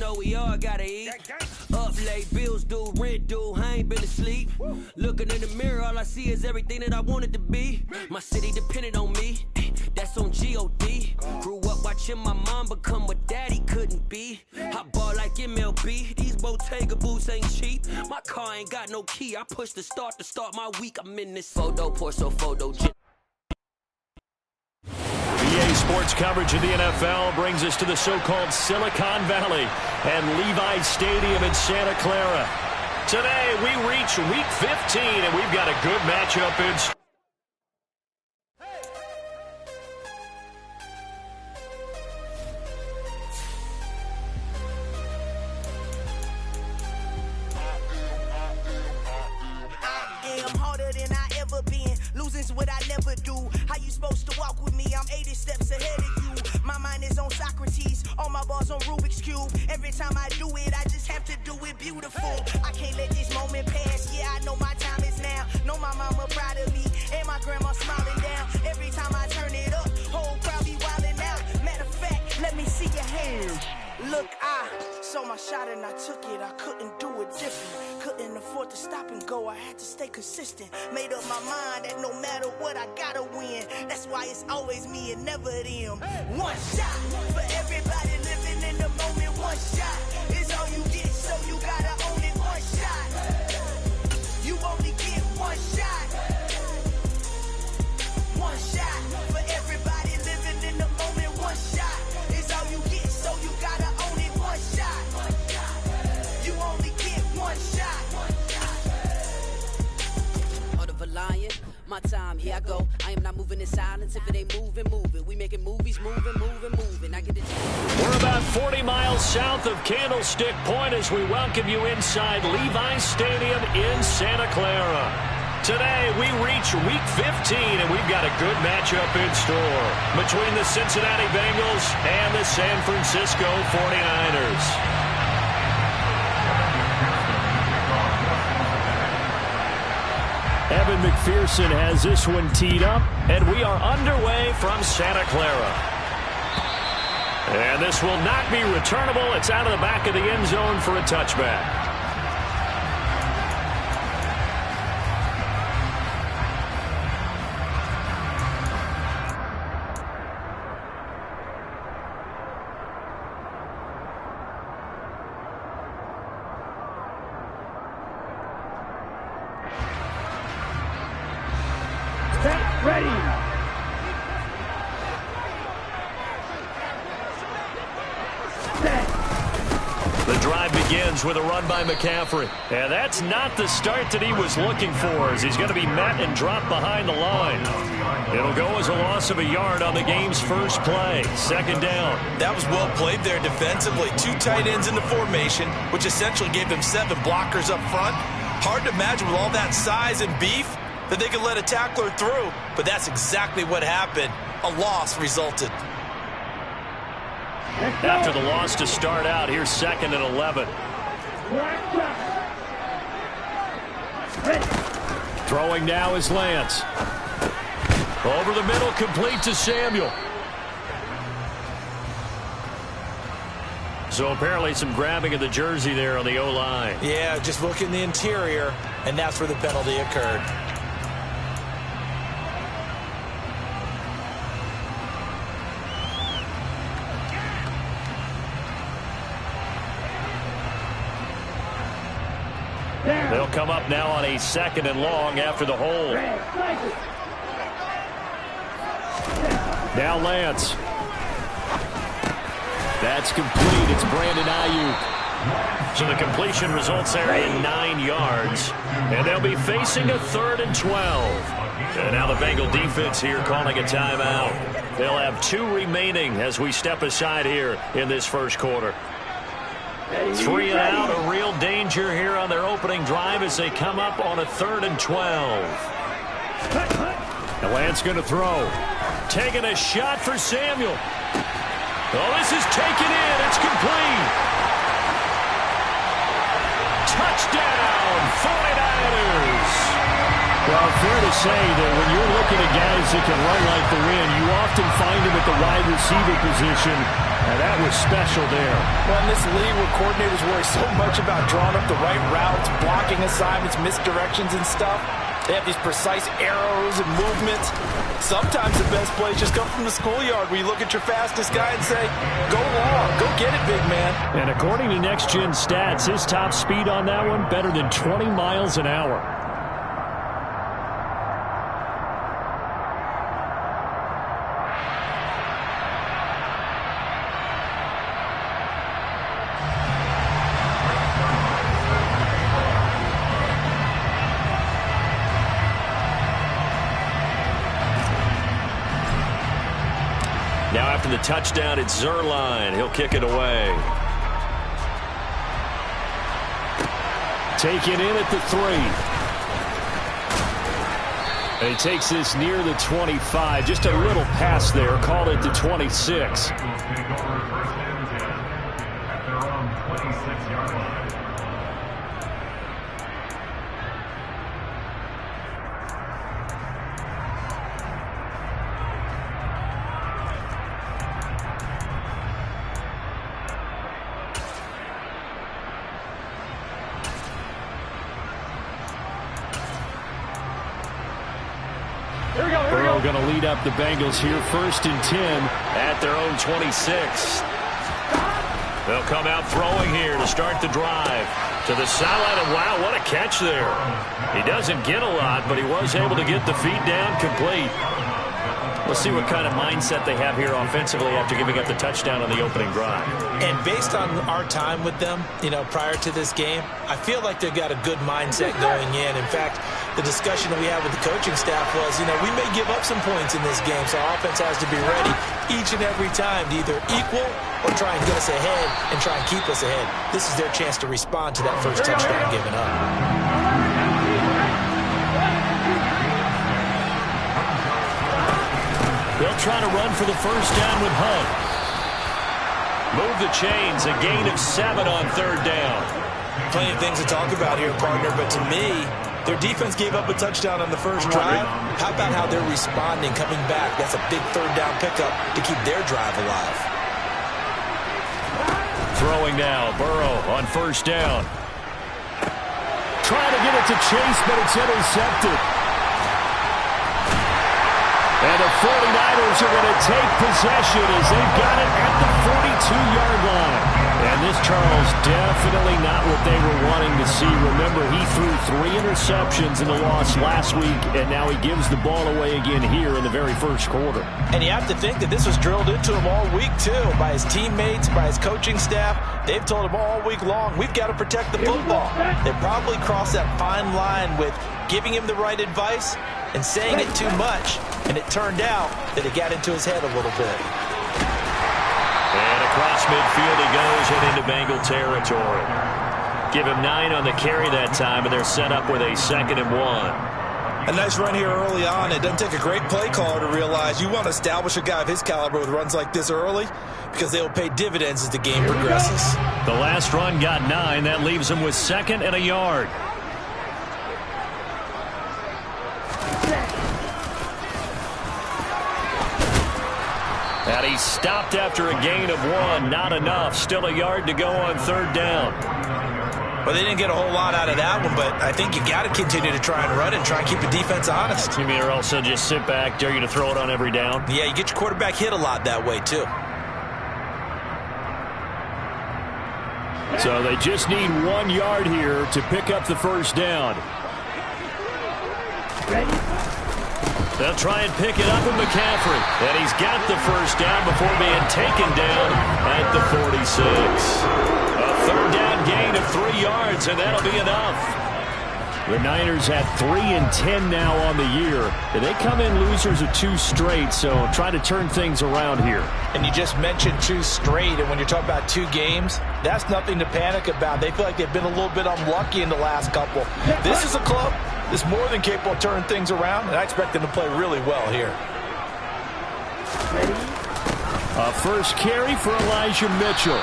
know we all gotta eat. Up late, bills due, rent due, I ain't been asleep. Looking in the mirror, all I see is everything that I wanted to be. My city depended on me, that's on G.O.D. Grew up watching my mom become what daddy couldn't be. I ball like MLB, these Bottega boots ain't cheap. My car ain't got no key, I push the start to start my week. I'm in this photo, Porso photo. EA Sports coverage of the NFL brings us to the so-called Silicon Valley and Levi Stadium in Santa Clara. Today, we reach Week 15, and we've got a good matchup in... Losing's what I never do. How you supposed to walk with me? I'm 80 steps ahead of you. My mind is on Socrates, all my balls on Rubik's Cube. Every time I do it, I just have to do it beautiful. I can't let this moment pass. Yeah, I know my time is now. Know my mama proud of me, and my grandma smiling down. Every time I turn it up, whole crowd be wilding out. Matter of fact, let me see your hands. Look, I saw my shot and I took it. I couldn't do it different. Couldn't afford to stop and go. I had to stay consistent. Made up my mind that no matter what, I gotta win. That's why it's always me and never them. One shot for everybody living in the moment. One shot is all you get, so you gotta own it. One shot. You only get one shot. One shot for everybody living in the moment. One shot is all you get, so you gotta own it. One shot. You only get one shot. Lion, my time, here I go. I am not moving in silence. If it ain't moving, move it. We making movies, moving. I get it. We're about 40 miles south of Candlestick Point as we welcome you inside Levi Stadium in Santa Clara. Today, we reach Week 15, and we've got a good matchup in store between the Cincinnati Bengals and the San Francisco 49ers. Evan McPherson has this one teed up, and we are underway from Santa Clara. And this will not be returnable. It's out of the back of the end zone for a touchback. With a run by McCaffrey. And that's not the start that he was looking for, as he's going to be met and dropped behind the line. It'll go as a loss of a yard on the game's first play. Second down. That was well played there defensively. Two tight ends in the formation, which essentially gave them 7 blockers up front. Hard to imagine with all that size and beef that they could let a tackler through. But that's exactly what happened. A loss resulted. After the loss to start out, here's 2nd and 11. Throwing now is Lance. Over the middle, complete to Samuel. So apparently some grabbing of the jersey there on the O-line. Yeah, just look in the interior, and that's where the penalty occurred. They'll come up now on a 2nd and long after the hold. Now Lance. That's complete. It's Brandon Ayuk. So the completion results there in 9 yards. And they'll be facing a 3rd and 12. And now the Bengal defense here calling a timeout. They'll have 2 remaining as we step aside here in this first quarter. 3 and out, a real danger here on their opening drive as they come up on a 3rd and 12. And Lance going to throw. Taking a shot for Samuel. Oh, this is taken in. It's complete. Touchdown, 49ers. Well, fair to say that when you're looking at guys that can run like the wind, you often find them at the wide receiver position, and that was special there. Well, in this league where coordinators worry so much about drawing up the right routes, blocking assignments, misdirections and stuff, they have these precise arrows and movements. Sometimes the best plays just come from the schoolyard where you look at your fastest guy and say, go long, go get it, big man. And according to Next Gen Stats, his top speed on that one, better than 20 miles an hour. Now after the touchdown, it's Zuerlein. He'll kick it away. Taken in at the 3. And he takes this near the 25. Just a little pass there. Called it the 26. Burrow going to lead up the Bengals here, 1st and 10 at their own 26. They'll come out throwing here to start the drive. To the sideline, and wow, what a catch there. He doesn't get a lot, but he was able to get the feet down complete. We'll see what kind of mindset they have here offensively after giving up the touchdown on the opening drive. And based on our time with them, prior to this game, I feel like they've got a good mindset going in. In fact, the discussion that we had with the coaching staff was, we may give up some points in this game, so our offense has to be ready each and every time to either equal or try and get us ahead and try and keep us ahead. This is their chance to respond to that first touchdown given up. They'll try to run for the first down with Hunt. Move the chains, a gain of 7 on 3rd down. Plenty of things to talk about here, partner, but to me, their defense gave up a touchdown on the first drive. How about how they're responding, coming back? That's a big 3rd down pickup to keep their drive alive. Throwing now, Burrow on 1st down. Trying to get it to Chase, but it's intercepted. And the 49ers are going to take possession as they've got it at the 42-yard line. And this, Charles, definitely not what they were wanting to see. Remember, he threw 3 interceptions in the loss last week, and now he gives the ball away again here in the very first quarter. And you have to think that this was drilled into him all week, too, by his teammates, by his coaching staff. They've told him all week long, we've got to protect the football. They probably crossed that fine line with giving him the right advice and saying it too much. And it turned out that it got into his head a little bit. And across midfield he goes and into Bengal territory. Give him 9 on the carry that time, and they're set up with a 2nd and 1. A nice run here early on. It doesn't take a great play caller to realize you want to establish a guy of his caliber with runs like this early because they will pay dividends as the game progresses. The last run got 9. That leaves him with 2nd and a yard. And he stopped after a gain of 1. Not enough. Still a yard to go on 3rd down. Well, they didn't get a whole lot out of that one, but I think you got to continue to try and run and try and keep the defense honest. You mean or also just sit back, dare you to throw it on every down? Yeah, you get your quarterback hit a lot that way, too. So they just need 1 yard here to pick up the first down. They'll try and pick it up with McCaffrey. And he's got the first down before being taken down at the 46. A 3rd down gain of 3 yards, and that'll be enough. The Niners at 3-10 now on the year. They come in losers of 2 straight, so try to turn things around here. And you just mentioned 2 straight, and when you're talking about 2 games, that's nothing to panic about. They feel like they've been a little bit unlucky in the last couple. This is a club that's more than capable of turning things around, and I expect them to play really well here. A first carry for Elijah Mitchell.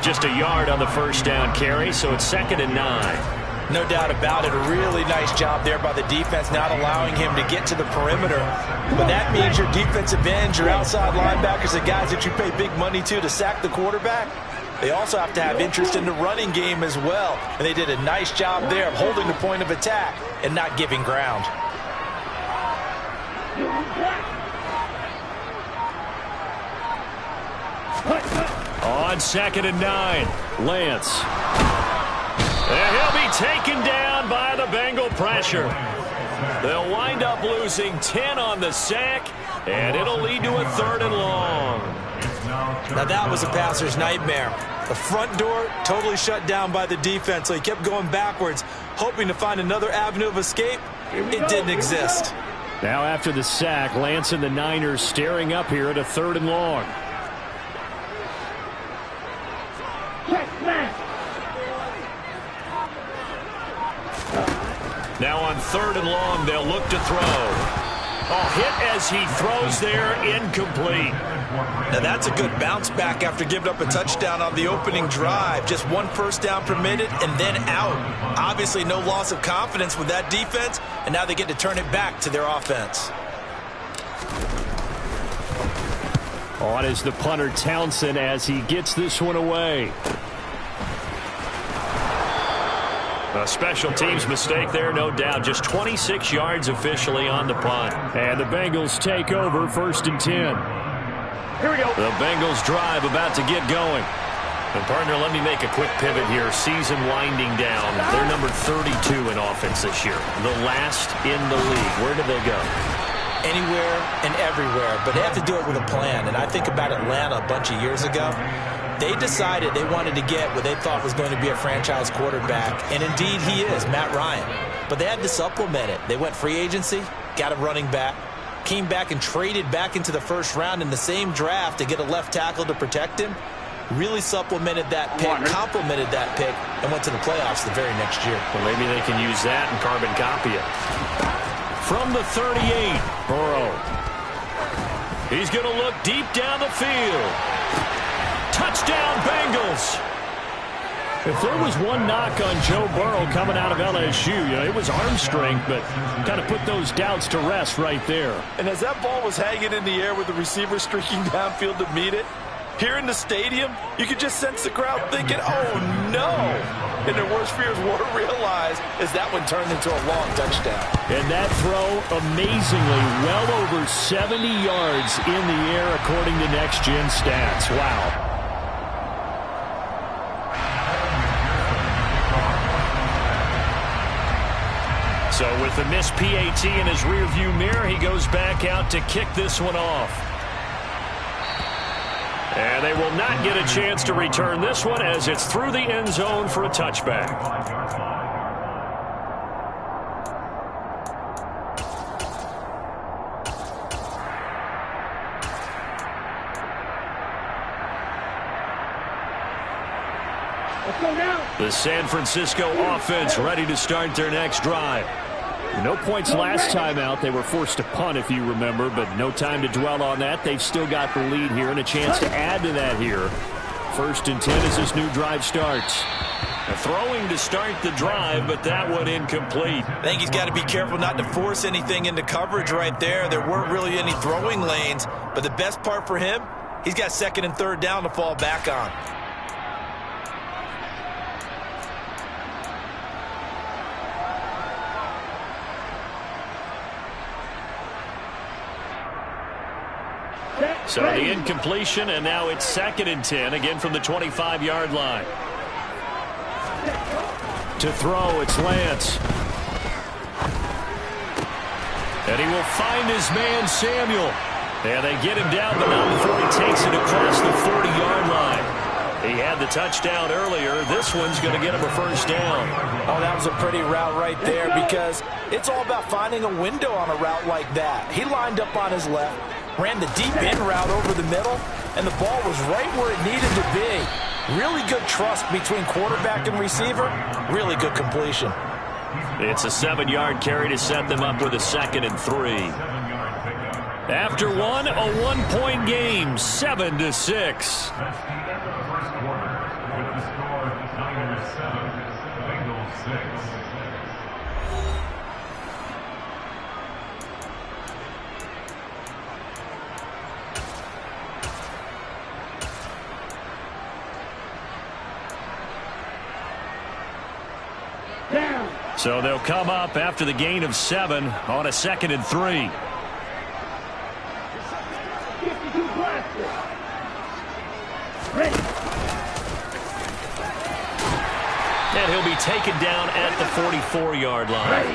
Just a yard on the first down carry, so it's 2nd and 9. No doubt about it. A really nice job there by the defense, not allowing him to get to the perimeter. But that means your defensive ends, your outside linebackers, the guys that you pay big money to sack the quarterback, they also have to have interest in the running game as well. And they did a nice job there of holding the point of attack and not giving ground. On 2nd and 9, Lance. And he'll be taken down by the Bengal pressure. They'll wind up losing 10 on the sack, and it'll lead to a 3rd and long. Now that was a passer's nightmare. The front door totally shut down by the defense, so he kept going backwards, hoping to find another avenue of escape. It didn't exist. Now after the sack, Lance and the Niners staring up here at a 3rd and long. Now on 3rd and long, they'll look to throw. Oh, hit as he throws there, incomplete. Now that's a good bounce back after giving up a touchdown on the opening drive. Just 1 first down permitted and then out. Obviously no loss of confidence with that defense, and now they get to turn it back to their offense. On is the punter Townsend as he gets this one away. A special teams mistake there, no doubt. Just 26 yards officially on the punt. And the Bengals take over 1st and 10. Here we go. The Bengals drive about to get going. And partner, let me make a quick pivot here. Season winding down. They're number 32 in offense this year. The last in the league. Where do they go? Anywhere and everywhere, but they have to do it with a plan. And I think about Atlanta a bunch of years ago. They decided they wanted to get what they thought was going to be a franchise quarterback, and indeed he is, Matt Ryan. But they had to supplement it. They went free agency, got a running back, came back and traded back into the 1st round in the same draft to get a left tackle to protect him, really supplemented that pick, complemented that pick, and went to the playoffs the very next year. Well, maybe they can use that and carbon copy it. From the 38, Burrow. He's going to look deep down the field. Touchdown, Bengals. If there was one knock on Joe Burrow coming out of LSU, it was arm strength, but kind of put those doubts to rest right there. And as that ball was hanging in the air with the receiver streaking downfield to meet it, here in the stadium, you could just sense the crowd thinking, oh, no. And their worst fears were realized as that one turned into a long touchdown. And that throw, amazingly, well over 70 yards in the air, according to Next Gen Stats. Wow. So with the missed PAT in his rearview mirror, he goes back out to kick this one off. And they will not get a chance to return this one as it's through the end zone for a touchback. The San Francisco offense ready to start their next drive. No points last time out. They were forced to punt, if you remember, but no time to dwell on that. They've still got the lead here and a chance to add to that here. 1st and 10 as this new drive starts. Throwing to start the drive, but that one incomplete. I think he's got to be careful not to force anything into coverage right there. There weren't really any throwing lanes, but the best part for him, he's got 2nd and 3rd down to fall back on. So the incompletion, and now it's 2nd and 10, again from the 25-yard line. To throw, it's Lance. And he will find his man, Samuel. And they get him down, but not before he takes it across the 40-yard line. He had the touchdown earlier. This one's going to get him a 1st down. Oh, that was a pretty route right there because it's all about finding a window on a route like that. He lined up on his left, ran the deep in route over the middle, and the ball was right where it needed to be. Really good trust between quarterback and receiver. Really good completion. It's a 7-yard carry to set them up with a 2nd and 3. After one, a 1-point game, 7-6. So they'll come up after the gain of 7 on a 2nd and 3. And he'll be taken down at the 44-yard line.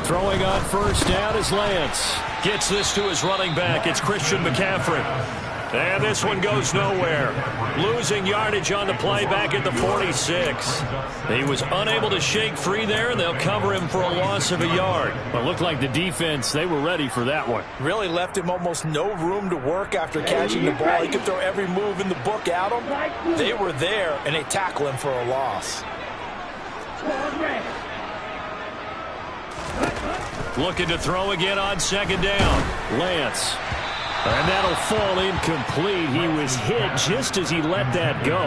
Throwing on first down is Lance. Gets this to his running back. It's Christian McCaffrey. And this one goes nowhere. Losing yardage on the play back at the 46. He was unable to shake free there, and they'll cover him for a loss of a yard. But it looked like the defense, they were ready for that one. Really left him almost no room to work after catching the ball. He could throw every move in the book at him. They were there, and they tackle him for a loss. Looking to throw again on 2nd down. Lance. And that'll fall incomplete. He was hit just as he let that go.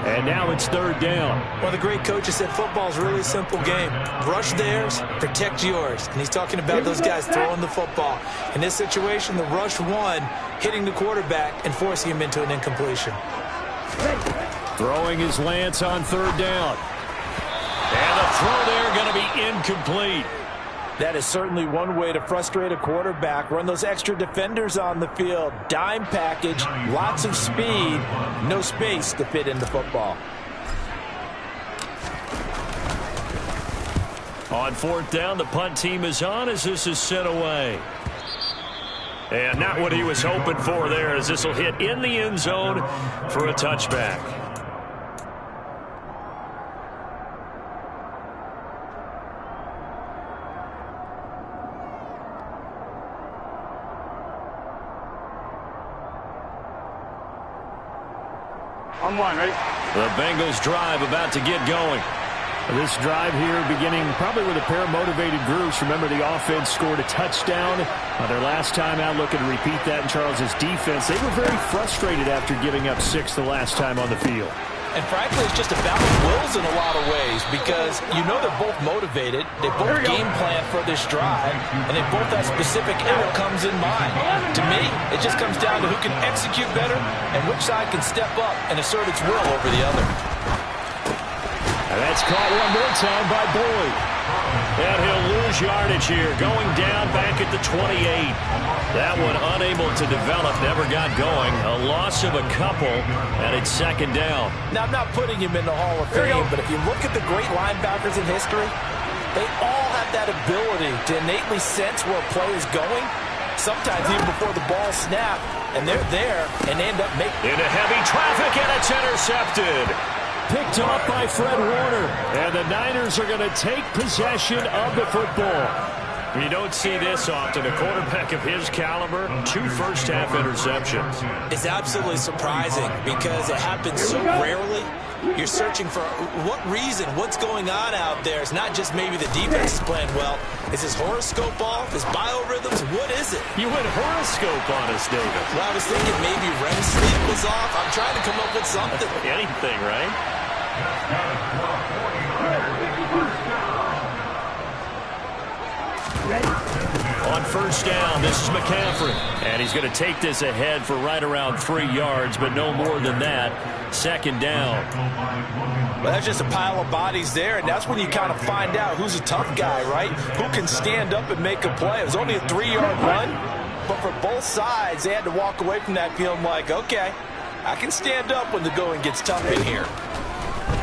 And now it's 3rd down. One of the great coaches said football's a really simple game. Rush theirs, protect yours. And he's talking about those guys throwing the football. In this situation, the rush won, hitting the quarterback and forcing him into an incompletion. Throwing his Lance on 3rd down. And the throw there going to be incomplete. That is certainly one way to frustrate a quarterback. Run those extra defenders on the field. Dime package, lots of speed, no space to fit in the football. On 4th down, the punt team is on as this is sent away. And not what he was hoping for there, as this will hit in the end zone for a touchback. On 1, ready? The Bengals drive about to get going. This drive here beginning probably with a pair of motivated groups. Remember, the offense scored a touchdown their last time out. Looking to repeat that in Charles's defense. They were very frustrated after giving up 6 the last time on the field. And frankly, it's just a battle of wills in a lot of ways, because you know they're both motivated, they both game plan for this drive, and they both have specific outcomes in mind. To me, it just comes down to who can execute better and which side can step up and assert its will over the other. And that's caught one more time by Boyd. And he'll lose yardage here, going down back at the 28. That one unable to develop, never got going. A loss of a couple, and it's 2nd down. Now, I'm not putting him in the Hall of Fame, but if you look at the great linebackers in history, they all have that ability to innately sense where a play is going, sometimes even before the ball snapped, and they're there and end up making into heavy traffic, and it's intercepted. Picked off by Fred Warner. And the Niners are going to take possession of the football. You don't see this often. A quarterback of his caliber, 2 first-half interceptions. It's absolutely surprising because it happens so rarely. You're searching for what reason, what's going on out there. It's not just maybe the defense is playing well. Is his horoscope off? His biorhythms? What is it? You went horoscope on us, David. Well, I was thinking maybe REM sleep was off. I'm trying to come up with something. Anything, right? On 1st down, this is McCaffrey. And he's going to take this ahead for right around 3 yards, but no more than that. 2nd down. Well, that's just a pile of bodies there, and that's when you kind of find out who's a tough guy, right? Who can stand up and make a play. It was only a 3-yard run, but for both sides, they had to walk away from that feeling like, okay, I can stand up when the going gets tough in here.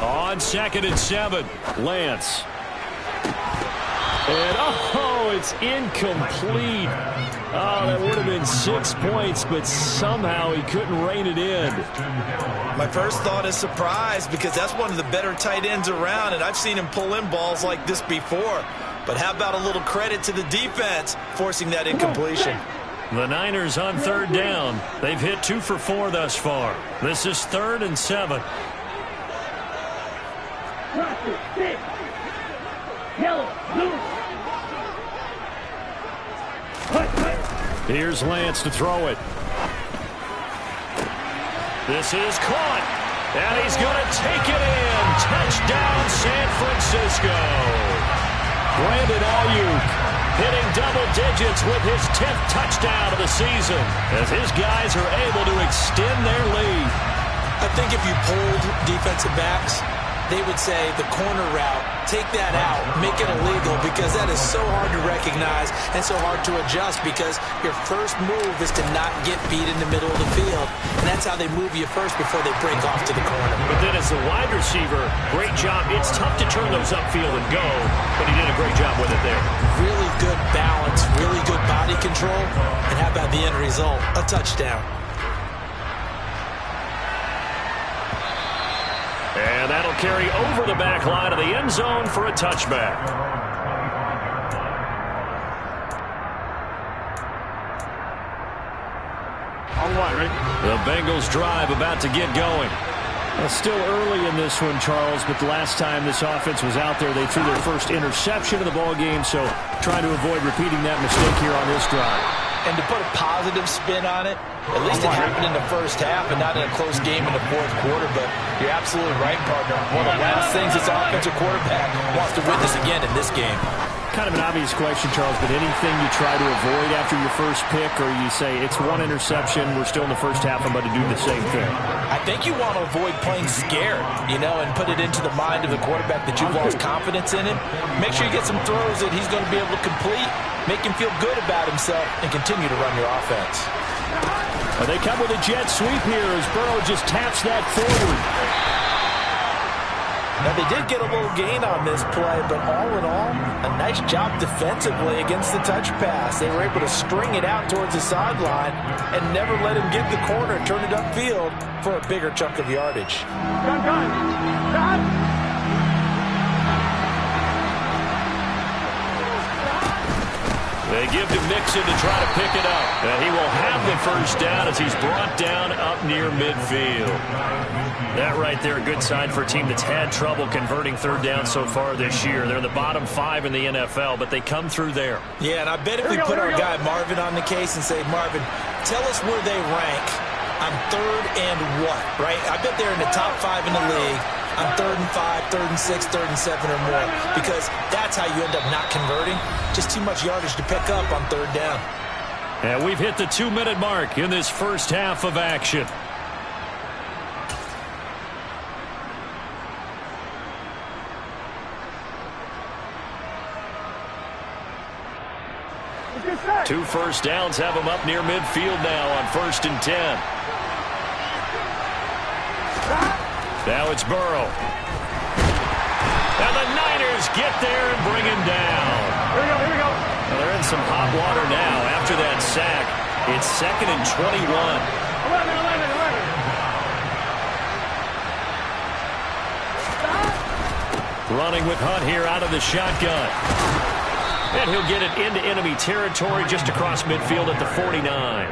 On 2nd and 7, Lance. And, it's incomplete. Oh, that would have been 6 points, but somehow he couldn't rein it in. My first thought is surprise, because that's one of the better tight ends around, and I've seen him pull in balls like this before. But how about a little credit to the defense forcing that incompletion? The Niners on 3rd down. They've hit 2 for 4 thus far. This is 3rd and 7. Here's Lance to throw it. This is caught, and he's going to take it in. Touchdown, San Francisco. Brandon Ayuk hitting double digits with his 10th touchdown of the season as his guys are able to extend their lead. I think if you polled defensive backs, they would say the corner route, take that out, make it illegal, because that is so hard to recognize and so hard to adjust, because your first move is to not get beat in the middle of the field, and that's how they move you first before they break off to the corner. But then as the wide receiver, great job. It's tough to turn those upfield and go, but he did a great job with it there. Really good balance, really good body control, and how about the end result? A touchdown. And that'll carry over the back line of the end zone for a touchback. All right, right? The Bengals drive about to get going. Well, still early in this one, Charles, but the last time this offense was out there, they threw their first interception of the ball game, so trying to avoid repeating that mistake here on this drive. And to put a positive spin on it, at least it happened in the first half and not in a close game in the fourth quarter. But you're absolutely right, partner. One of the last things this offensive quarterback wants to witness again in this game. Kind of an obvious question, Charles, but anything you try to avoid after your first pick, or you say it's one interception, we're still in the first half, I'm about to do the same thing? I think you want to avoid playing scared, and put it into the mind of the quarterback that you've lost confidence in him. Make sure you get some throws that he's going to be able to complete, make him feel good about himself, and continue to run your offense. Well, they come with a jet sweep here as Burrow just taps that forward. Now, they did get a little gain on this play, but all in all, a nice job defensively against the touch pass. They were able to string it out towards the sideline and never let him get the corner, turn it upfield for a bigger chunk of yardage. They give to Mixon to try to pick it up. And he will have the first down as he's brought down up near midfield. That right there, a good sign for a team that's had trouble converting third down so far this year. They're in the bottom 5 in the NFL, but they come through there. Yeah, and I bet if we put our guy Marvin on the case and say, Marvin, tell us where they rank on third and what, right? I bet they're in the top 5 in the league on 3rd and 5, 3rd and 6, 3rd and 7 or more, because that's how you end up not converting. Just too much yardage to pick up on third down. And we've hit the 2-minute mark in this first half of action. Two first downs have them up near midfield now on 1st and 10. Now it's Burrow. And the Niners get there and bring him down. Here we go. Well, they're in some hot water now after that sack. It's 2nd and 21. 11. Running with Hunt here out of the shotgun. And he'll get it into enemy territory just across midfield at the 49.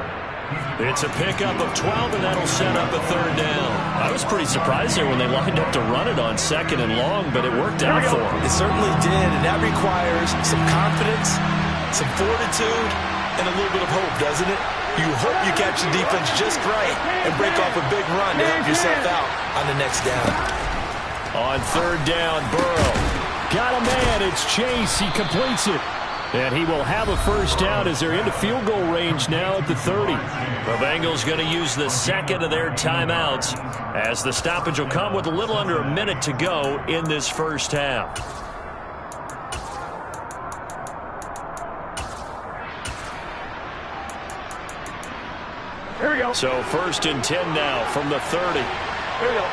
It's a pickup of 12, and that'll set up a third down. I was pretty surprised there when they lined up to run it on 2nd and long, but it worked out for them. It certainly did, and that requires some confidence, some fortitude, and a little bit of hope, doesn't it? You hope you catch the defense just right and break off a big run to help yourself out on the next down. On 3rd down, Burrow. Got a man. It's Chase. He completes it. And he will have a first down as they're into field goal range now at the 30. The Bengals going to use the 2nd of their timeouts as the stoppage will come with a little under a minute to go in this first half. Here we go. So 1st and 10 now from the 30. Here we go.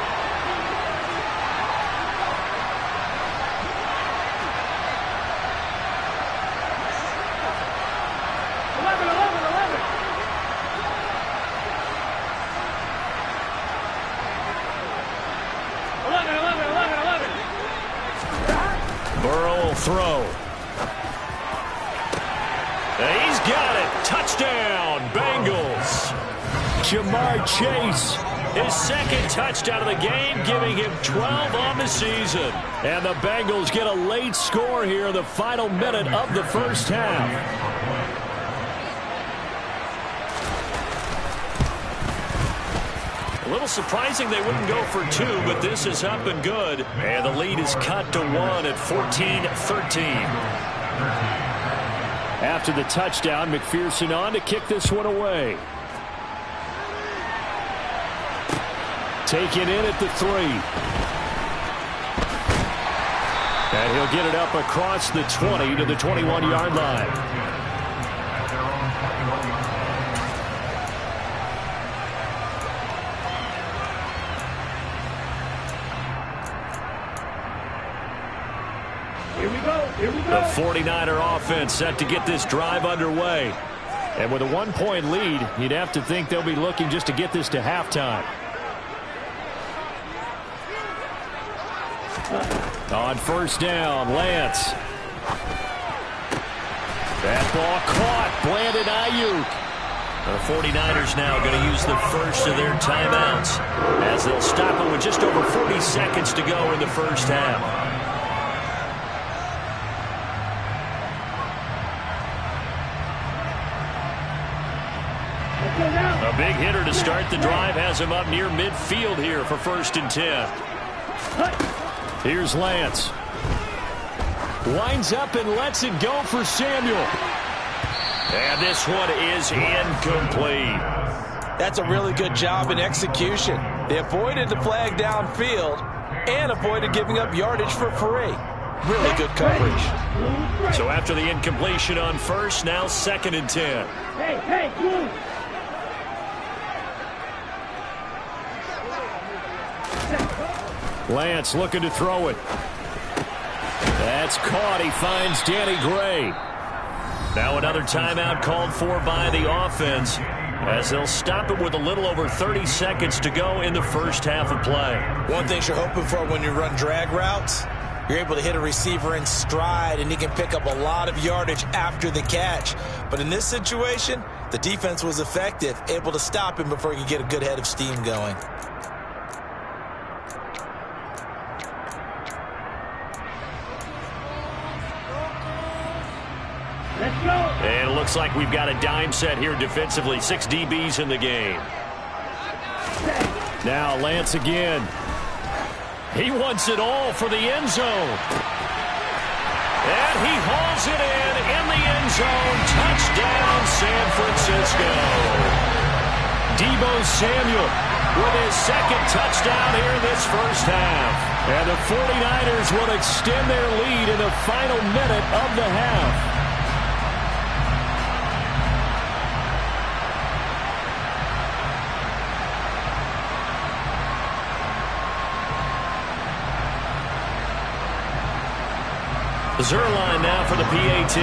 Throw. He's got it. Touchdown, Bengals. Jamar Chase. His 2nd touchdown of the game, giving him 12 on the season. And the Bengals get a late score here in the final minute of the first half. A little surprising they wouldn't go for two, but this is up and good. And the lead is cut to 1 at 14-13. After the touchdown, McPherson on to kick this one away. Taken in at the 3. And he'll get it up across the 20 to the 21-yard line. The 49er offense set to get this drive underway. And with a 1-point lead, you'd have to think they'll be looking just to get this to halftime. On first down, Lance. That ball caught. Brandon Ayuk. The 49ers now going to use the first of their timeouts as they'll stop it with just over 40 seconds to go in the first half. A big hitter to start the drive has him up near midfield here for 1st and 10. Here's Lance. Lines up and lets it go for Samuel. And this one is incomplete. That's a really good job in execution. They avoided the flag downfield and avoided giving up yardage for free. Really good coverage. So after the incompletion on first, now 2nd and 10. Hey. Lance looking to throw it. That's caught. He finds Danny Gray. Now another timeout called for by the offense as they'll stop it with a little over 30 seconds to go in the first half of play. One thing you're hoping for when you run drag routes, you're able to hit a receiver in stride and he can pick up a lot of yardage after the catch. But in this situation, the defense was effective, able to stop him before he could get a good head of steam going. And it looks like we've got a dime set here defensively. 6 DBs in the game. Now Lance again. He wants it all for the end zone. And he hauls it in the end zone. Touchdown, San Francisco. Deebo Samuel with his 2nd touchdown here in this first half. And the 49ers will extend their lead in the final minute of the half. Zuerlein now for the PAT.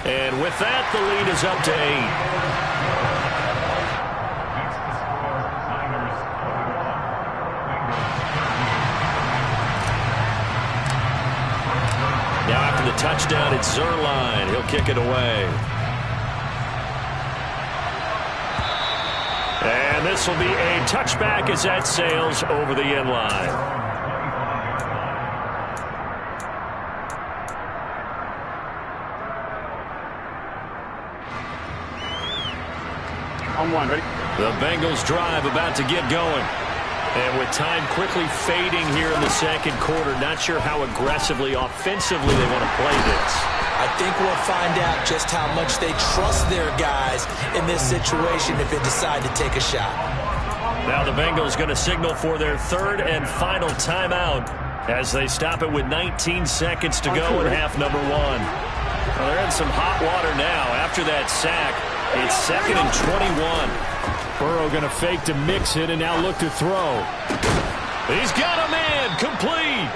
And with that, the lead is up to 8. Now after the touchdown, it's Zuerlein. He'll kick it away. And this will be a touchback as that sails over the end line. On one, ready? The Bengals drive about to get going. And with time quickly fading here in the 2nd quarter, not sure how aggressively, offensively they want to play this. I think we'll find out just how much they trust their guys in this situation if they decide to take a shot. Now the Bengals going to signal for their 3rd and final timeout as they stop it with 19 seconds to go in half number 1. Well, they're in some hot water now. After that sack, it's 2nd and 21. Burrow going to fake to mix it and now look to throw. He's got a man complete.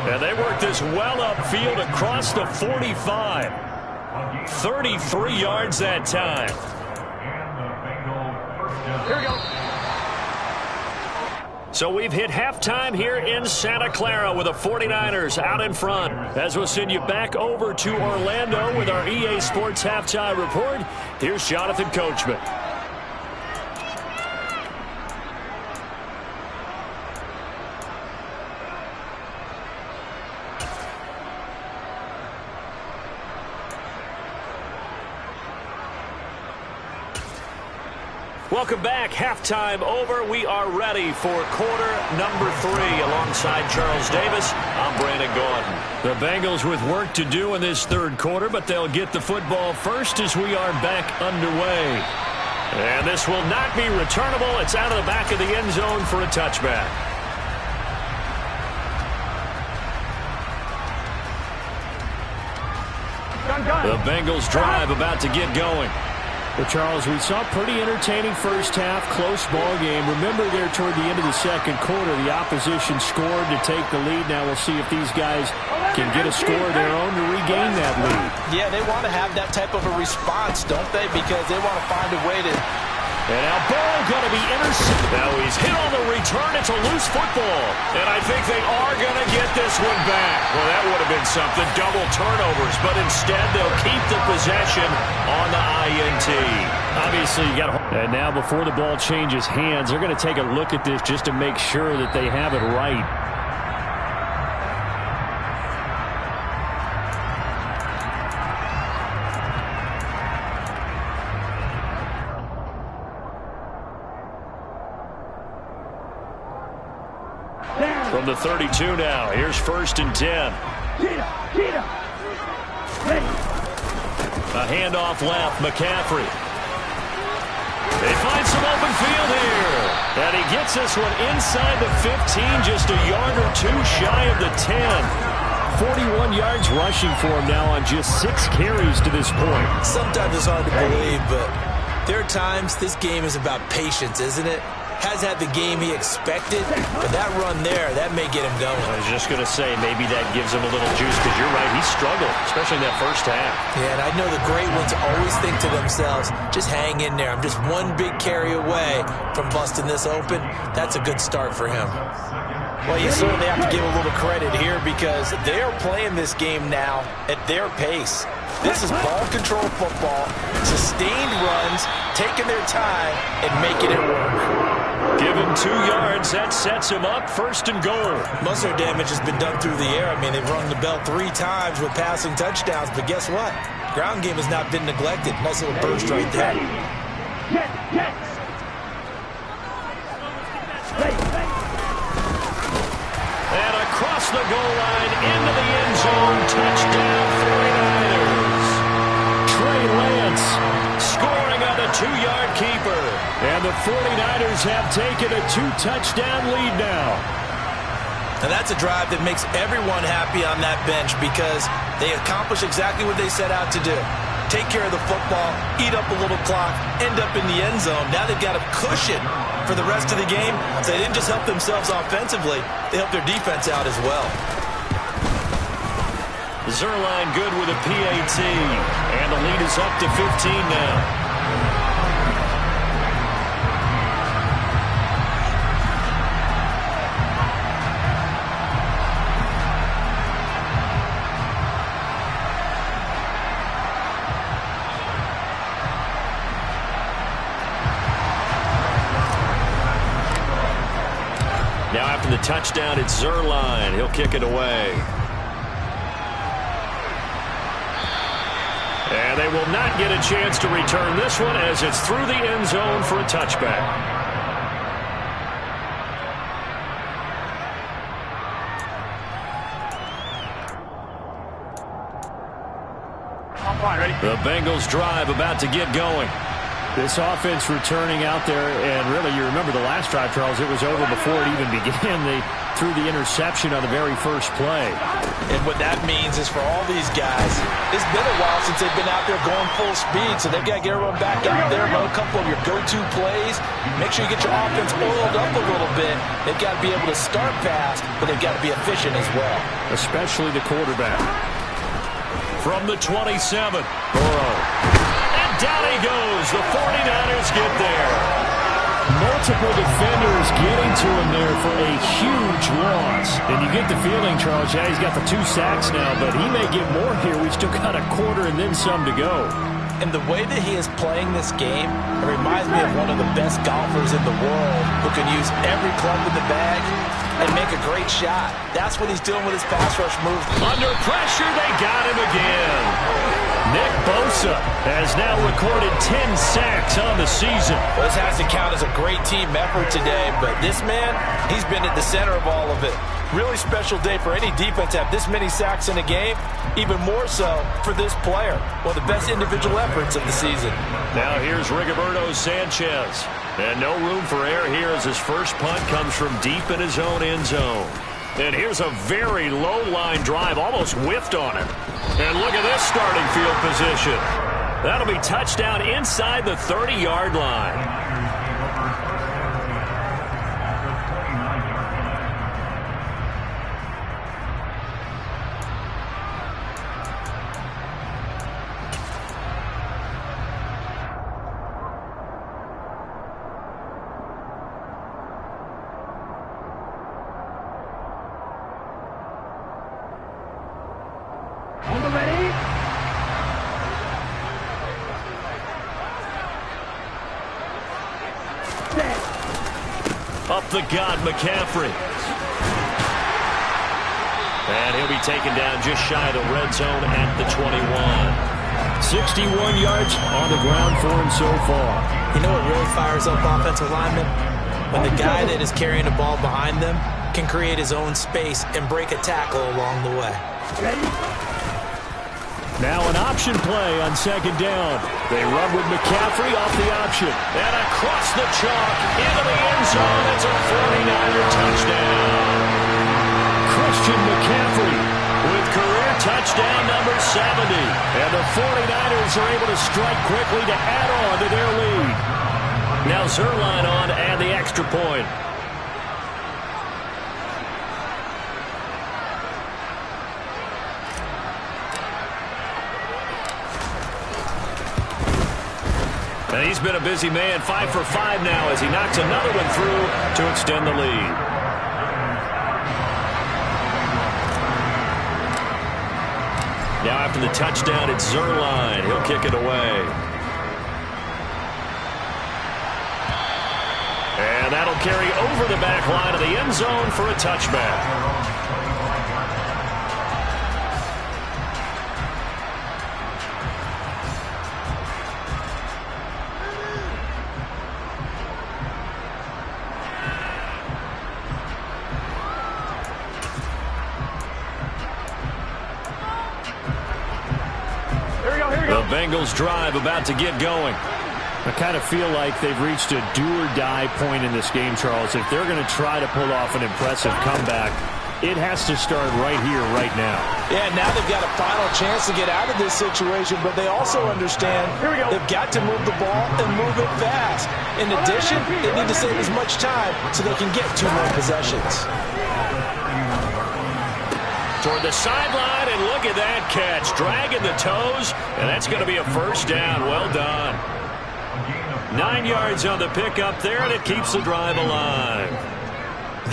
And they work this well upfield across the 45. 33 yards that time. Here we go. So we've hit halftime here in Santa Clara with the 49ers out in front. As we'll send you back over to Orlando with our EA Sports Halftime Report, here's Jonathan Coachman. Welcome back. Halftime over. We are ready for quarter number 3. Alongside Charles Davis, I'm Brandon Gaudin. The Bengals with work to do in this third quarter, but they'll get the football first as we are back underway. And this will not be returnable. It's out of the back of the end zone for a touchback. The Bengals drive about to get going. Well, Charles, we saw a pretty entertaining first half, close ball game. Remember there toward the end of the second quarter, the opposition scored to take the lead. Now we'll see if these guys can get a score of their own to regain that lead. Yeah, they want to have that type of a response, don't they? Because they want to find a way to... And now Burrow going to be intercepted. Now he's hit on the return. It's a loose football. And I think they are going to get this one back. Well, that would have been something. Double turnovers. But instead, they'll keep the possession on the INT. Obviously, you got to... And now before the ball changes hands, they're going to take a look at this just to make sure that they have it right. From the 32 now, here's 1st and 10. A handoff left, McCaffrey. They find some open field here. And he gets this one inside the 15, just a yard or 2 shy of the 10. 41 yards rushing for him now on just 6 carries to this point. Sometimes it's hard to believe, but there are times this game is about patience, isn't it? Has had the game he expected, but that run there, that may get him going. I was just going to say, maybe that gives him a little juice, because you're right, he struggled, especially in that first half. Yeah, and I know the great ones always think to themselves, just hang in there. I'm just one big carry away from busting this open. That's a good start for him. Well, you certainly have to give a little credit here because they are playing this game now at their pace. This is ball control football, sustained runs, taking their time, and making it work. Give him 2 yards. That sets him up 1st and goal. Most of their damage has been done through the air. I mean, they've rung the bell 3 times with passing touchdowns, but guess what? Ground game has not been neglected. Nice little burst right there. And across the goal line, into the end zone, touchdown 49ers. Trey Lance scoring on the 2-yard keeper. And the 49ers have taken a 2-touchdown lead now. And that's a drive that makes everyone happy on that bench because they accomplish exactly what they set out to do. Take care of the football, eat up a little clock, end up in the end zone. Now they've got a cushion for the rest of the game. So they didn't just help themselves offensively, they helped their defense out as well. Zuerlein good with a PAT. And the lead is up to 15 now. Now after the touchdown, it's Zuerlein. He'll kick it away. And they will not get a chance to return this one as it's through the end zone for a touchback. The Bengals drive about to get going. This offense returning out there, and really, you remember the last drive, Charles, it was over before it even began. They threw the interception on the very first play. And what that means is for all these guys, it's been a while since they've been out there going full speed, so they've got to get everyone back out there, run a couple of your go-to plays, make sure you get your offense oiled up a little bit. They've got to be able to start fast, but they've got to be efficient as well. Especially the quarterback. From the 27, Burrow. Down he goes. The 49ers get there. Multiple defenders getting to him there for a huge loss. And you get the feeling, Charles, yeah, he's got the 2 sacks now, but he may get more here. We've still got a quarter and then some to go. And the way that he is playing this game, it reminds me of one of the best golfers in the world who can use every club in the bag. and make a great shot. That's what he's doing with his pass rush move. Under pressure, they got him again. Nick Bosa has now recorded 10 sacks on the season. Well, this has to count as a great team effort today, but this man, he's been at the center of all of it. Really special day for any defense to have this many sacks in a game, even more so for this player. One of the best individual efforts of the season. Now here's Rigoberto Sanchez. And no room for error here as his first punt comes from deep in his own end zone. And here's a very low-line drive, almost whiffed on it. And look at this starting field position. That'll be touchdown inside the 30-yard line. Up the gut, McCaffrey. And he'll be taken down just shy of the red zone at the 21. 61 yards on the ground for him so far. You know what really fires up offensive linemen? When the guy that is carrying the ball behind them can create his own space and break a tackle along the way. Now an option play on second down. They run with McCaffrey off the option. And across the chalk into the end zone. It's a 49er touchdown. Christian McCaffrey with career touchdown number 70. And the 49ers are able to strike quickly to add on to their lead. Now Zuerlein on to add the extra point. And he's been a busy man, 5 for 5 now as he knocks another one through to extend the lead. Now after the touchdown, it's Zuerlein. He'll kick it away. And that'll carry over the back line of the end zone for a touchback. Bengals drive about to get going. I kind of feel like they've reached a do-or-die point in this game, Charles. If they're going to try to pull off an impressive comeback, it has to start right here, right now. Yeah, now they've got a final chance to get out of this situation, but they also understand they've got to move the ball and move it fast. In addition, they need to save as much time so they can get 2 more possessions. Toward the sideline, and look at that catch. Dragging the toes, and that's going to be a first down. Well done. 9 yards on the pickup there, and it keeps the drive alive.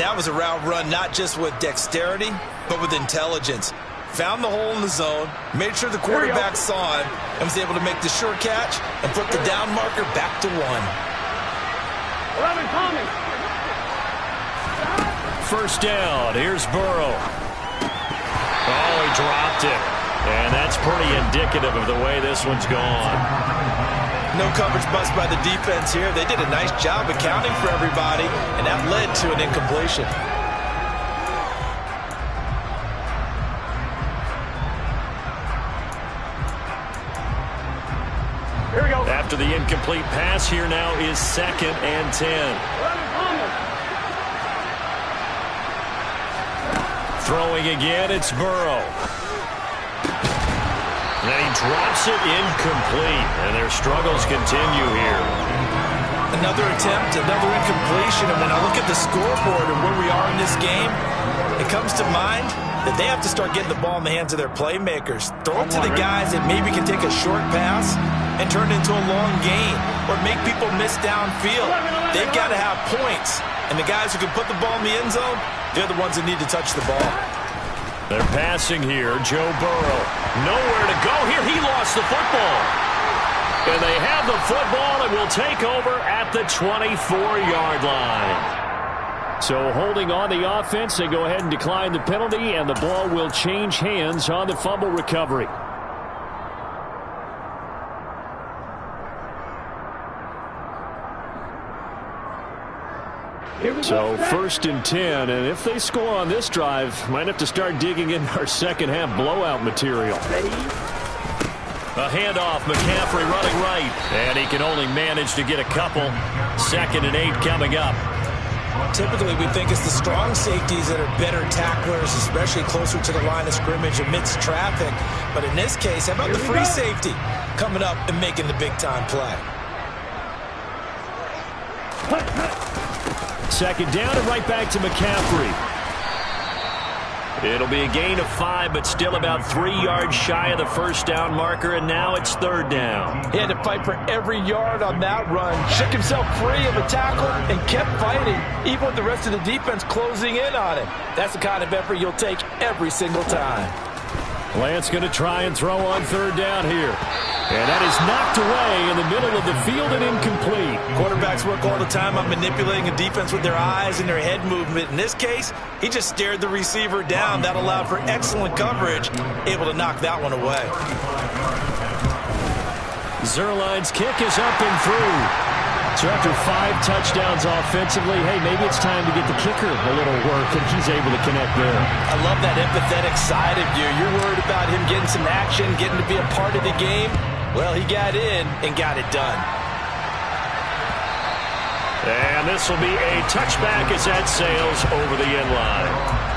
That was a route run not just with dexterity, but with intelligence. Found the hole in the zone, made sure the quarterback saw him, and was able to make the sure catch and flip the down marker back to 1. 11 coming. First down. Here's Burrow. Oh, he dropped it. And that's pretty indicative of the way this one's gone. No coverage bust by the defense here. They did a nice job accounting for everybody, and that led to an incompletion. Here we go. After the incomplete pass, here now is 2nd and 10. Throwing again, it's Burrow. And he drops it incomplete, and their struggles continue here. Another attempt, another incompletion, and when I look at the scoreboard and where we are in this game, it comes to mind that they have to start getting the ball in the hands of their playmakers. Throw it to the guys that maybe can take a short pass and turn it into a long gain or make people miss downfield. They've got to have points, and the guys who can put the ball in the end zone, they're the ones that need to touch the ball. They're passing here. Joe Burrow. Nowhere to go here. He lost the football. And they have the football and will take over at the 24-yard line. So holding on the offense, they go ahead and decline the penalty, and the ball will change hands on the fumble recovery. So 1st and 10, and if they score on this drive, might have to start digging in our second half blowout material. A handoff, McCaffrey running right, and he can only manage to get a couple. 2nd and 8 coming up. Typically, we think it's the strong safeties that are better tacklers, especially closer to the line of scrimmage amidst traffic. But in this case, how about the free safety coming up and making the big-time play? 2nd down and right back to McCaffrey. It'll be a gain of 5, but still about 3 yards shy of the first down marker, and now it's 3rd down. He had to fight for every yard on that run. Shook himself free of a tackle and kept fighting, even with the rest of the defense closing in on him. That's the kind of effort you'll take every single time. Lance going to try and throw on 3rd down here. And that is knocked away in the middle of the field and incomplete. Quarterbacks work all the time on manipulating a defense with their eyes and their head movement. In this case, he just stared the receiver down. That allowed for excellent coverage, able to knock that one away. Zuerlein's kick is up and through. So after 5 touchdowns offensively, hey, maybe it's time to get the kicker a little work, and he's able to connect there. I love that empathetic side of you. You're worried about him getting some action, getting to be a part of the game. Well, he got in and got it done. And this will be a touchback as that sails over the end line.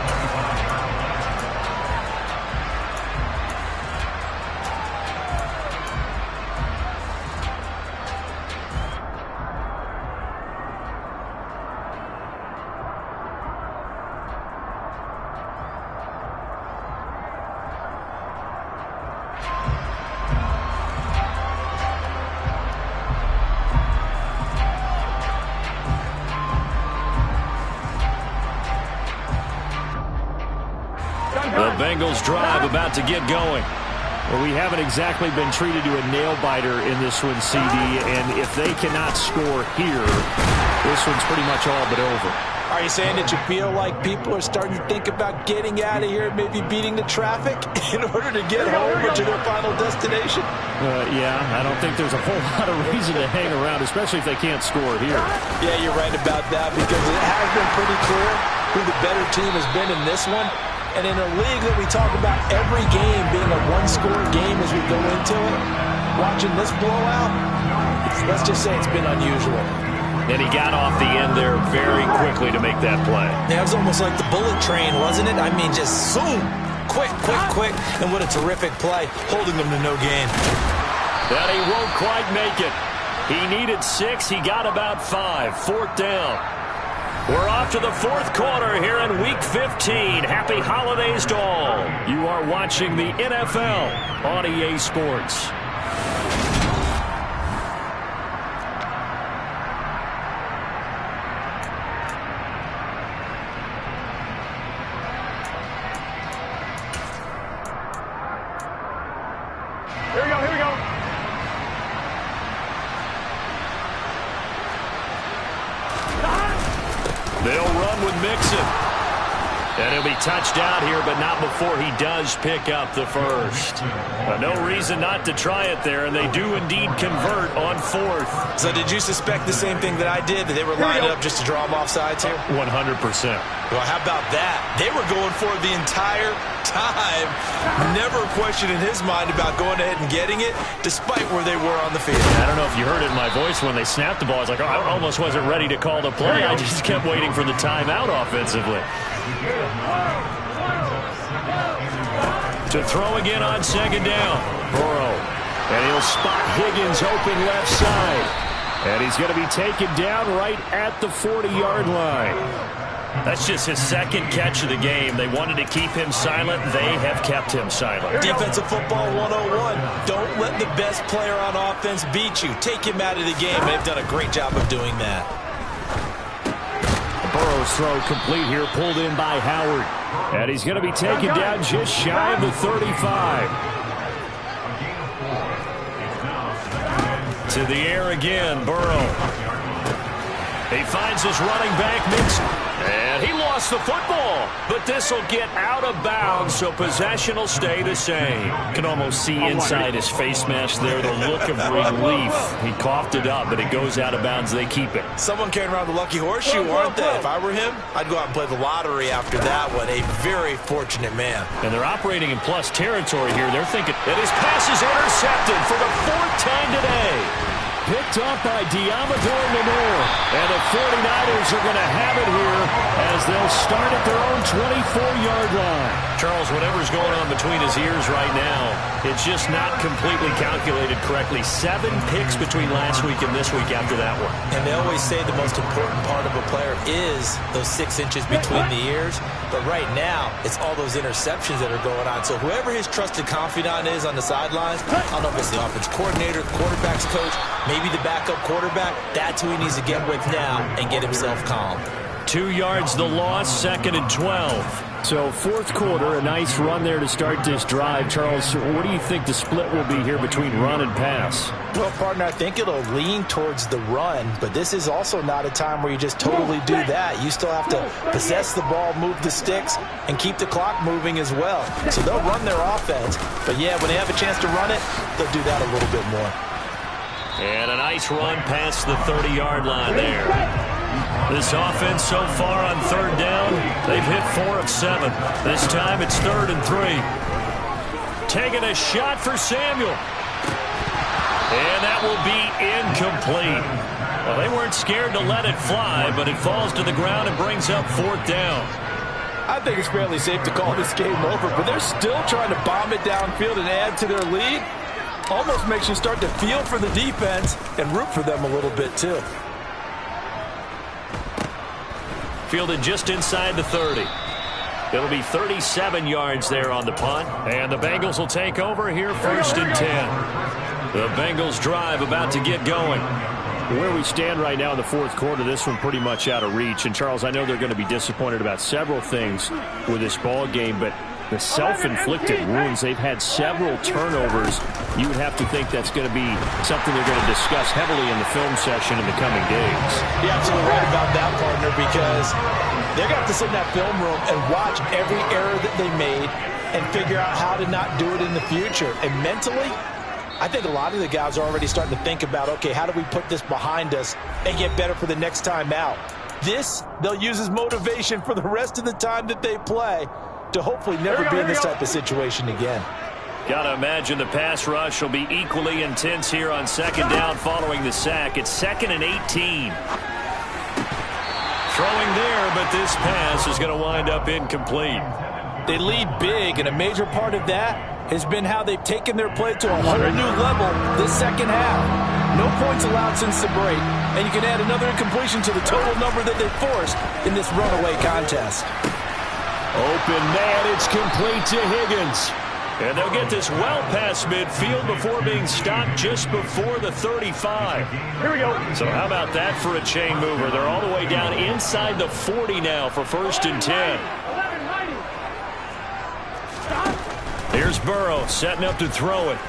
The Bengals drive about to get going. Well, we haven't exactly been treated to a nail-biter in this one, CD, and if they cannot score here, this one's pretty much all but over. Are you saying that you feel like people are starting to think about getting out of here, maybe beating the traffic in order to get home or to their final destination? Yeah, I don't think there's a whole lot of reason to hang around, especially if they can't score here. Yeah, you're right about that, because it has been pretty clear who the better team has been in this one. And in a league that we talk about every game being a one-score game as we go into it, watching this blowout, let's just say it's been unusual. And he got off the end there very quickly to make that play. Yeah, it was almost like the bullet train, wasn't it? I mean, just zoom, quick, and what a terrific play, holding them to no gain. But he won't quite make it. He needed 6, he got about 5, 4th down. We're off to the 4th quarter here in Week 15. Happy holidays to all. You are watching the NFL on EA Sports. Here we go. They'll run with Mixon. And he'll be touched out here, but not before he does pick up the first. No reason not to try it there, and they do indeed convert on 4th. So did you suspect the same thing that I did, that they were lining up just to draw them off sides here? 100%. Well, how about that? They were going for it the entire time. Never a question in his mind about going ahead and getting it, despite where they were on the field. I don't know if you heard it in my voice when they snapped the ball. I was like, oh, I almost wasn't ready to call the play. I just kept waiting for the timeout offensively. To throw again on 2nd down. Burrow. And he'll spot Higgins open left side. And he's going to be taken down right at the 40-yard line. That's just his 2nd catch of the game. They wanted to keep him silent. They have kept him silent. Defensive football 101. Don't let the best player on offense beat you. Take him out of the game. They've done a great job of doing that. Burrow's throw complete here, pulled in by Howard. And he's going to be taken down just shy of the 35. To the air again, Burrow. He finds his running back, Mixon. And he lost the football, but this will get out of bounds, so possession will stay the same. You can almost see inside his face mask there the look of relief. He coughed it up, but it goes out of bounds. They keep it. Someone carrying around the lucky horseshoe, aren't they? If I were him, I'd go out and play the lottery after that one. A very fortunate man. And they're operating in plus territory here. They're thinking that his pass is intercepted for the 4th time today. Picked off by Diamador Lenore. And the 49ers are going to have it here as they'll start at their own 24-yard line. Charles, whatever's going on between his ears right now, it's just not completely calculated correctly. 7 picks between last week and this week after that one. And they always say the most important part of a player is those 6 inches between the ears. But right now, it's all those interceptions that are going on. So whoever his trusted confidant is on the sidelines, I don't know if it's the offense coordinator, the quarterback's coach, maybe the backup quarterback, that's who he needs to get with now and get himself calm. 2 yards the loss, 2nd and 12. So 4th quarter, a nice run there to start this drive. Charles, what do you think the split will be here between run and pass? Well, partner, I think it'll lean towards the run, but this is also not a time where you just totally do that. You still have to possess the ball, move the sticks, and keep the clock moving as well. So they'll run their offense, but yeah, when they have a chance to run it, they'll do that a little bit more. And a nice run past the 30-yard line there. This offense so far on 3rd down, they've hit 4 of 7. This time it's 3rd and 3. Taking a shot for Samuel. And that will be incomplete. Well, they weren't scared to let it fly, but it falls to the ground and brings up 4th down. I think it's fairly safe to call this game over, but they're still trying to bomb it downfield and add to their lead. Almost makes you start to feel for the defense and root for them a little bit too. Fielded just inside the 30. It'll be 37 yards there on the punt. And the Bengals will take over here 1st and 10. The Bengals drive about to get going. Where we stand right now in the 4th quarter, this one pretty much out of reach. And, Charles, I know they're going to be disappointed about several things with this ball game, but the self-inflicted wounds, they've had several turnovers. You would have to think that's going to be something they're going to discuss heavily in the film session in the coming days. You're absolutely right about that, partner, because they're going to have to sit in that film room and watch every error that they made and figure out how to not do it in the future. And mentally, I think a lot of the guys are already starting to think about, okay, how do we put this behind us and get better for the next time out? This, they'll use as motivation for the rest of the time that they play to hopefully never be in this type of situation again. Gotta imagine the pass rush will be equally intense here on 2nd down following the sack. It's 2nd and 18. Throwing there, but this pass is going to wind up incomplete. They lead big, and a major part of that has been how they've taken their play to a whole new level this 2nd half. No points allowed since the break, and you can add another incompletion to the total number that they forced in this runaway contest. Open man, it's complete to Higgins. And they'll get this well past midfield before being stopped just before the 35. Here we go. So how about that for a chain mover? They're all the way down inside the 40 now for 1st and 10. Here's Burrow setting up to throw it.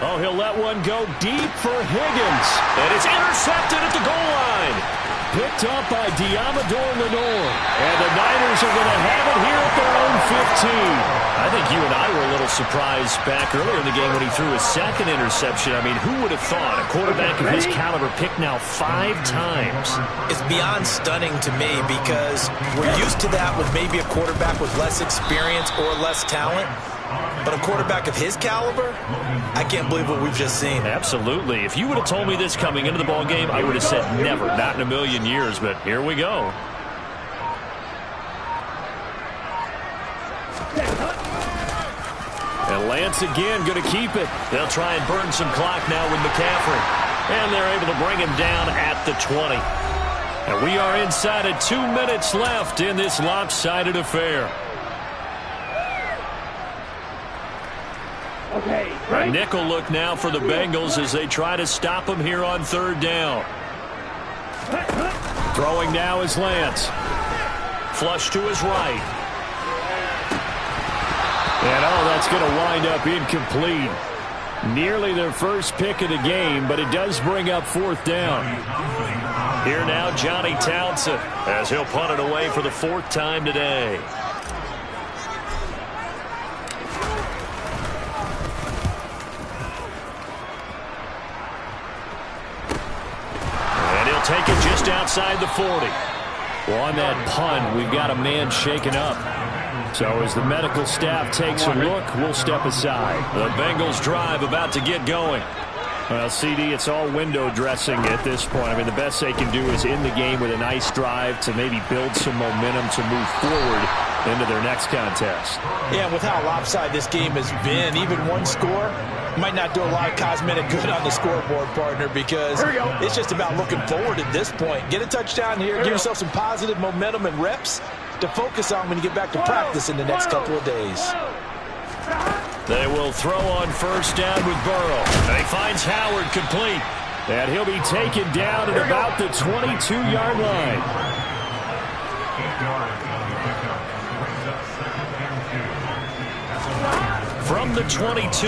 Oh, he'll let one go deep for Higgins. And it's intercepted at the goal line. Picked up by Diamador Lenore. And the Niners are going to have it here at their own 15. I think you and I were a little surprised back earlier in the game when he threw his 2nd interception. I mean, who would have thought a quarterback of his caliber picked now 5 times? It's beyond stunning to me because we're used to that with maybe a quarterback with less experience or less talent. But a quarterback of his caliber, I can't believe what we've just seen. Absolutely. If you would have told me this coming into the ball game, I would have said never, not in a million years. But here we go. And Lance again going to keep it. They'll try and burn some clock now with McCaffrey. And they're able to bring him down at the 20. And we are inside of 2 minutes left in this lopsided affair. Okay, right. A nickel look now for the Bengals as they try to stop him here on 3rd down. Throwing now is Lance. Flush to his right. And that's going to wind up incomplete. Nearly their first pick of the game, but it does bring up 4th down. Here now, Johnny Townsend, as he'll punt it away for the 4th time today. And he'll take it just outside the 40. Well, on that punt, we've got a man shaken up. So as the medical staff takes a look, we'll step aside. The Bengals drive about to get going. Well, CD, it's all window dressing at this point. I mean, the best they can do is end the game with a nice drive to maybe build some momentum to move forward into their next contest. Yeah, and with how lopsided this game has been, even one score might not do a lot of cosmetic good on the scoreboard, partner, because it's just about looking forward at this point. Get a touchdown here, give yourself some positive momentum and reps to focus on when you get back to practice in the next couple of days. They will throw on 1st down with Burrow. And he finds Howard complete. And he'll be taken down at about the 22-yard line. From the 22,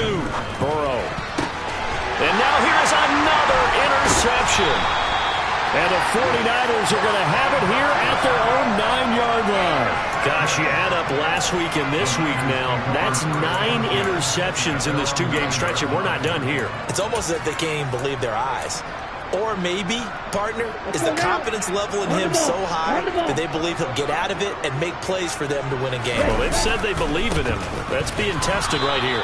Burrow. And now here's another interception. And the 49ers are going to have it here at their own 9-yard line. Gosh, you add up last week and this week now, that's 9 interceptions in this 2-game stretch, and we're not done here. It's almost as if they can't even believe their eyes. Or maybe, partner, is the confidence level in him so high that they believe he'll get out of it and make plays for them to win a game. Well, they've said they believe in him. That's being tested right here.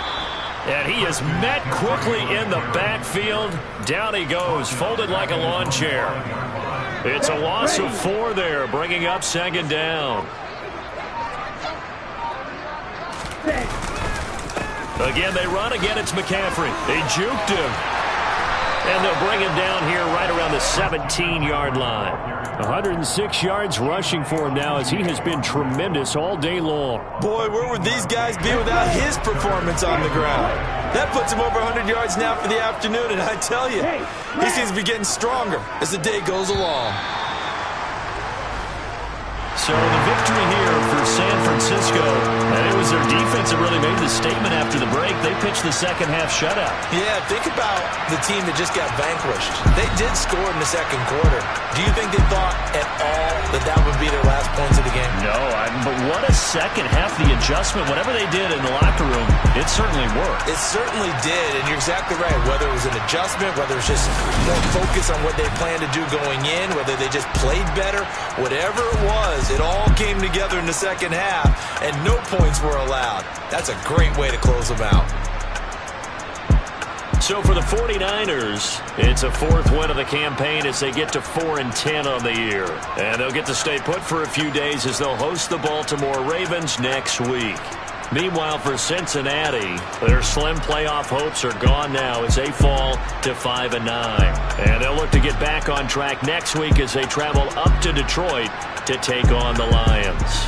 And he is met quickly in the backfield. Down he goes, folded like a lawn chair. It's a loss of 4 there, bringing up 2nd down. Again, they run. Again, it's McCaffrey. They juked him. And they'll bring him down here right around the 17-yard line. 106 yards rushing for him now as he has been tremendous all day long. Boy, where would these guys be without his performance on the ground? That puts him over 100 yards now for the afternoon, and I tell you, he seems to be getting stronger as the day goes along. So the victory here for San Francisco, and it was their defense that really made the statement after the break. They pitched the second-half shutout. Yeah, think about the team that just got vanquished. They did score in the second quarter. Do you think they thought at all that that would be their last points of the game? No, but what a second half. The adjustment, whatever they did in the locker room, it certainly worked. It certainly did, and you're exactly right. Whether it was an adjustment, whether it was just more focus on what they planned to do going in, whether they just played better, whatever it was, it all came together in the second half, and no points were allowed. That's a great way to close them out. So for the 49ers, it's a 4th win of the campaign as they get to 4-10 on the year. And they'll get to stay put for a few days as they'll host the Baltimore Ravens next week. Meanwhile, for Cincinnati, their slim playoff hopes are gone now as they fall to 5-9. And they'll look to get back on track next week as they travel up to Detroit to take on the Lions.